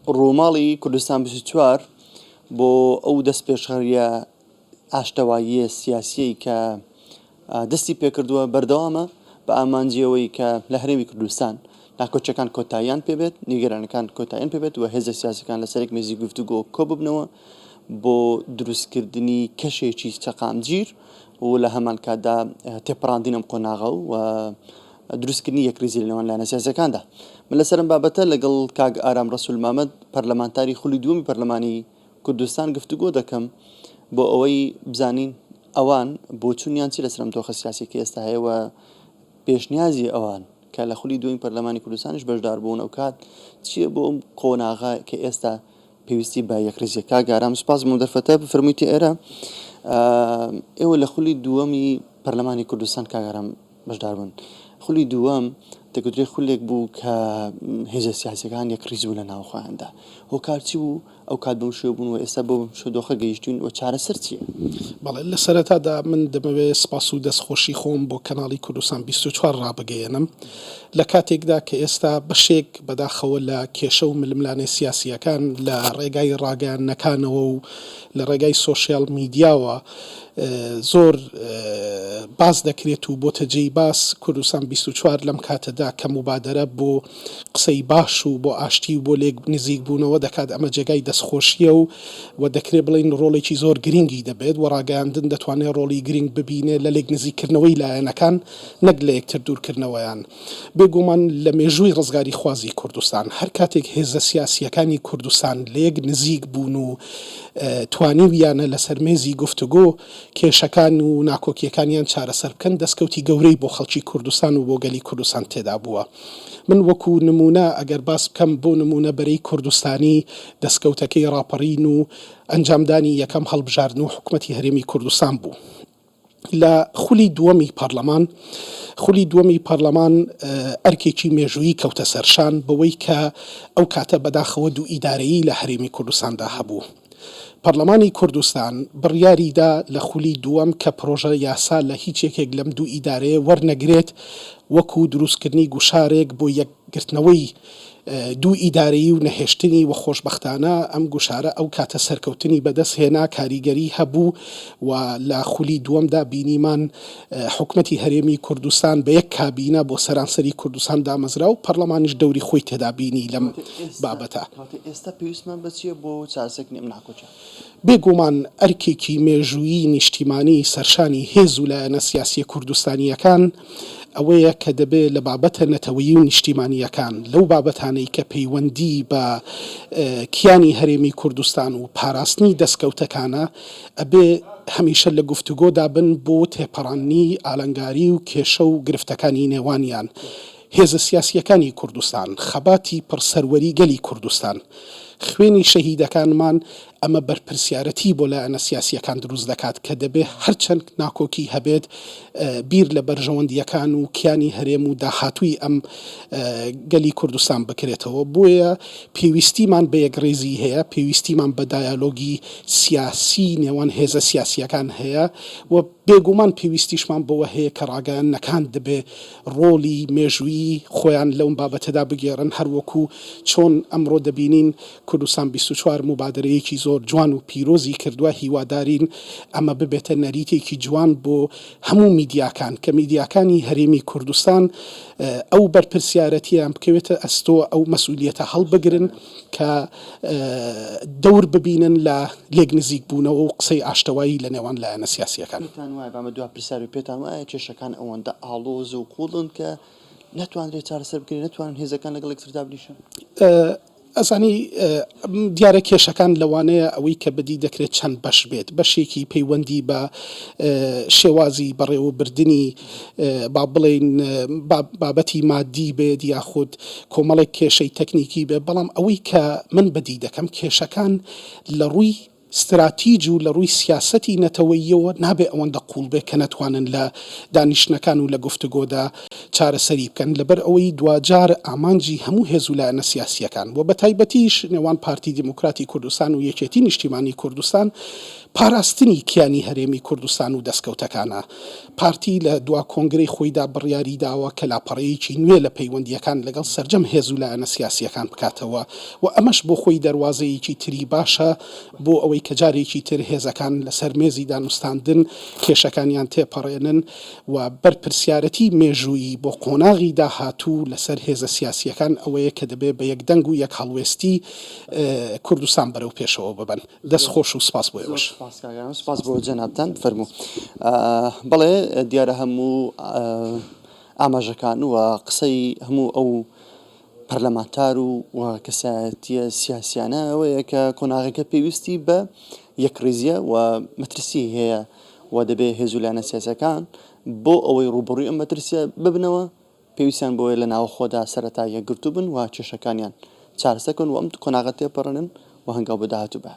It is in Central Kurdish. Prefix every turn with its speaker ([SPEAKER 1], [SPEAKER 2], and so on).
[SPEAKER 1] ڕووماڵی کوردستان 24 بۆ ئەو دەست پێشخەریە ئاشتەواییە سیاسیەی کە دەستی پێکردووە بەردەوامە بە ئامانجیەوەی کە لە هەرێمی کوردستان ناکۆچەکان کۆتاییان پێبێت، نیگەرانەکان کۆتاییان پێبێت و هێزە سیاسەکان لەسەرێک مێزی گفتوگۆ کۆ ببنەوە بۆ دروستکردنی کەشێکی چەقامگیر و لە هەمان کاتدا تێپەڕاندنی ئەم قۆناغە و دروستکردنی یەکریزی لەنێوان لایەنە سیاسەکاندا. من لەسەرم بابەتە لەگەڵ کاک ئارام ڕەسوول مامەد پەرلەمانتاری خولی دووەمی پەرلەمانی کوردستان گفتوگۆ دەکەم بۆ ئەوەی بزانین ئەوان بۆ چوونیان چی لەسەر ئەم دۆخە سیاسی کە ئێستا هەیە و پێشنیازی ئەوان کە لە خولی دووەمی پەرلەمانی کوردستانیش بەشدار بوون ئەو کات چییە بۆ ئەم قۆناغا کە ئێستا پێویستی بە یەکریزیە. کاک ئارام سوپاس بۆ دەرفەتە بفەرموویتە ئێرە ئێوە لە خولی دووەمی پەرلەمانی کوردستان کاک ئارام بەشدار بوون. خولی دووەم دەگوترێت خولێک بوو کە هێزە سیاسەکان یەکریز بوو لە ناوخۆیاندا. هۆکار چی بوو ئەو کات بەو شێوە بوون و ئێستا بۆ شەدۆخە گەیشتوین و چارەسەر چییە؟
[SPEAKER 2] بەڵێ لە سەرەتادا من دەمەوێت سپاس و دەستخۆشی خۆم بۆ کەناڵی کوردستان 24 ڕابگەیەنم لە کاتێکدا کە ئێستا بەشێک بەداخەوە لە کێشە و ململانێ سیاسیەکان لە ڕێگای ڕاگەیاندنەکانەوە و لە ڕێگای سۆشیال میدیاوە زۆر باز دەکرێت و بۆتە جێی باس کوردستان 24 لەم کاتەدا کە مبادرە بۆ قسەی باش و بۆ ئاشتی و بۆ لێک نزیک بوونەوە دەکات. ئەمە جێگای دەستخۆشیە و دەکرێت بڵین ڕۆڵێکی زۆر گرنگی دەبێت و ڕاگەیاندن دەتوانێت ڕۆڵی گرنگ ببینێت لە لێک نزیککردنەوەی لایەنەکان نەک لە یەکتر دوورکردنەوەیان. بێگومان لە مێژووی ڕزگاری خوازی کوردستان هەر کاتێک هێزە سیاسیەکانی کوردستان لێک نزیک بوون و توانیویانە لەسەر مێزی گفتوگۆ کێشەکان و ناکۆکیەکانیان چارەسەر بکەن دەستکەوتی گەورەی بۆ خەڵکی کوردستان و بۆ گەلی کوردستان تێدا بووە. من وەکو نمونە ئەگەر باس بکەم بۆ نمونە بەرەی کوردستانی دەستکەوتەکەی ڕاپەڕین و ئەنجامدانی یەکەم هەڵبژاردن و حکومەتی هەرێمی کوردستان بوو. لە خولی دووەمی پەرلەمان ئەرکێکی مێژوویی کەوتە سەرشان بەوەی کە ئەو کاتە بەداخەوە دوو ئیدارەیی لە هەرێمی کوردستاندا هەبوو. پەرلەمانی کوردستان بڕیاریدا لە خولی دووەم کە پرۆژە یاسا لە هیچ یەکێک لەم دوو ئیدارەیە وەرنەگرێت وەکو دروستکردنی گوشارێک بۆ یەکگرتنەوەی دوو ئیدارەیی و نەهێشتنی و خۆشبەختانە ئەم گوشارە ئەو کاتە سەرکەوتنی بەدەست هێنا کاریگەری هەبوو و لە خولی دووەمدا بینیمان حکومەتی هەرێمی کوردستان بە یەک کابینە بۆ سەرانسەری کوردستان دامەزرا و پەرلەمانیش دەوری خۆی تێدا بینی لەم بابەتە.
[SPEAKER 1] ئێستا پێویستمان بەچیە بۆ چارەسەرکردنی ئەم ناکۆچە؟
[SPEAKER 2] بێگومان ئەرکێکی مێژوویی نیشتیمانی سەرشانی هێز و لایەنە سیاسی کوردستانیەکان ئەوەیە کە دەبێت لە بابەتە نەتەوەیی و نیشتیمانیەکان لەو بابەتانەی کە پەیوەندی بە کیانی هەرێمی کوردستان و پاراستنی دەستکەوتەکانە ئەبێ هەمیشە لە گفتوگۆدا بن بۆ تێپەڕاندنی ئالەنگاری و کێشە و گرفتەکانی نێوانیان. هێزە سیاسیەکانی کوردستان خەباتی پڕسەروەری گەلی کوردستان خوێنی شەهیدەکانمان ئەمە بەرپرسیارەتی بۆ لایەنە سیاسیەکان دروست دەکات کە دەبێت هەرچەند ناکۆکی هەبێت بیر لە بەرژەوەندیەکان و کیانی هەرێم و داهاتووی ئەم گەلی کوردستان بکرێتەوە. بۆیە پێویستیمان بە یەکڕێزی هەیە، پێویستیمان بە دایالۆگی سیاسی نێوان هێزە سیاسیەکان هەیە و بێگومان پێویستیشمان بەوە هەیە کە ڕاگەیاندنەکان دەبێ ڕۆڵی مێژووی خۆیان لەم بابەتەدا بگێڕن هەروەکو چۆن ئەمڕۆ دەبینین کوردستان 24 مبادرەیەکی زۆر جوان و پیرۆزی کردووە. هیوادارین ئەمە ببێتە نەریتێکی جوان بۆ هەموو میدیاکان کە میدیاکانی هەرێمی کوردستان ئەو بەرپرسیارەتیان بکەوێتە ئەستۆ ئەو مەسئولیەتە هەڵبگرن کە دەور ببینن لە لێک نزیک بوونەوە و قسەی ئاشتەوایی لە نێوان لایەنە سیاسیەکان.
[SPEAKER 1] پێتان وایە کێشەکان ئەوەندە ئاڵۆز و قوڵن کە نەتوانرێت چارەسەر بکرێت، نەتوانن هێزەکان لەگەڵ یەکتردا بلیشن؟
[SPEAKER 2] ئەزانی دیارە کێشەکان لەوانەیە ئەوەی کە بدی دەکرێت چەند بەش بێت، بەشێکی پەیوەندی بە شێوازی بەڕێوەبردننی با بڵێن بابەتی مادی بێت یاخود کۆمەڵێک کێشەی تەکنیکی بێت. بەڵام ئەوەی کە من بەدی دەکەم کێشەکان لە ڕووی استراتیج و لە ڕووی سیاسەتی نەتەوەییەوە نابێ ئەوەندە قوڵ بێ کە نەتوانن لە دانیشتنەکان و لە گفتوگۆدا چارەسەری بکەن لەبەر ئەوەی دوجار ئامانجی هەموو هێزولایەنە سیاسیەکان و بە تایبەتیش نێوان پارتی دیموکراتی کوردستان و یەکێتی نیشتیمانی کوردستان پاراستنی کیانی هەرێمی کوردستان و دەستکەوتەکانە. پارتی لە دوا کۆنگرەی خۆیدا بڕیاری داوە کە لاپەڕەیەکی نوێ لە پەیوەندیەکان لەگەڵ سەرجەم هێزولایەنە سیاسیەکان بکاتەوە و ئەمەش بۆ خۆی دەواازەیەکی تری باشە بۆ ئەوەی کە جارێکی تر هێزەکان لەسەر مێزی دانوستاندن کێشەکانیان تێپەڕێنن و بەرپرسیارەتی مێژووی بۆ قۆناغی داهاتوو لەسەر هێزە سیاسیەکان ئەوەیە کە دەبێ بە یەکدەنگ و یەک هەڵوێستی کوردستان بەرەو پێشەوە ببن. دەست خۆش و سپاس بۆ ئێوەش.
[SPEAKER 1] سپاس بۆ جەنابتان فەرموو. بەڵێ دیارە هەموو ئاماژەکان و قسەی هەموو ئەو پەرلەمانتار و کەسایەتیە سیاسیانە ئەوەیە کە کۆناغەکە پێویستی بە یەکڕێزیە و مەترسی هەیە و دەبێ هێزولایەنە سیاسەکان بۆ ئەوەی ڕوبڕووی ئەم مەترسیە ببنەوە پێویستیان بۆیە لە ناو خۆدا سەرەتا یەکگرتو بن و کێشەکانیان چارەسەکەن و ئەم کۆناغە تێپەڕێنن و هەنگاو بە داهاتوو بە